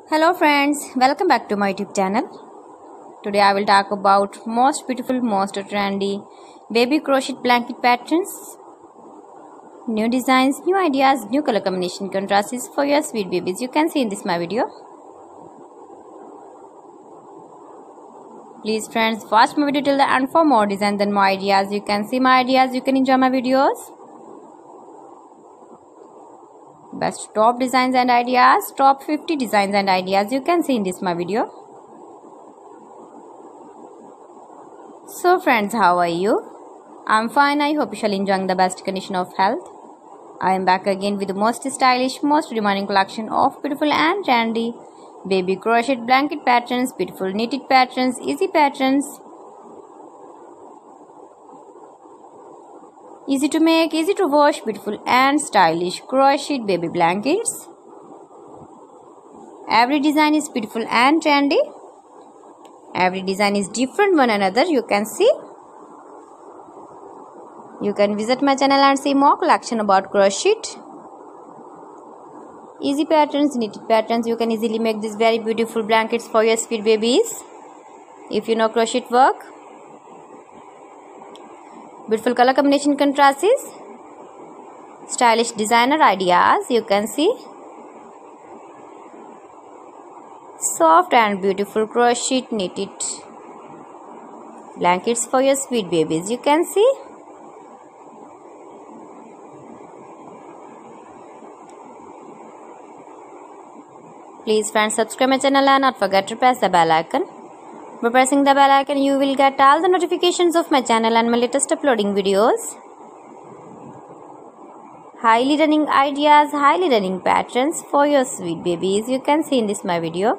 Hello friends, welcome back to my YouTube channel. Today I will talk about most beautiful, most trendy baby crochet blanket patterns. New designs, new ideas, new color combination contrasts for your sweet babies. You can see in this my video. Please friends, watch my video till the end for more designs and more ideas. You can see my ideas, you can enjoy my videos. Best top designs and ideas, top 50 designs and ideas you can see in this my video. So friends, how are you? I'm fine. I hope you shall enjoy the best condition of health. I am back again with the most stylish, most demanding collection of beautiful and trendy baby crochet blanket patterns, beautiful knitted patterns, easy patterns. Easy to make, easy to wash, beautiful and stylish crocheted baby blankets. Every design is beautiful and trendy. Every design is different one another. You can see. You can visit my channel and see more collection about crochet. Easy patterns, knitted patterns. You can easily make these very beautiful blankets for your sweet babies. If you know crochet work. Beautiful color combination contrasts, stylish designer ideas you can see, soft and beautiful crochet knitted blankets for your sweet babies you can see. Please friends, subscribe my channel and not forget to press the bell icon. By pressing the bell icon, you will get all the notifications of my channel and my latest uploading videos. Highly running ideas, highly running patterns for your sweet babies. You can see in this my video.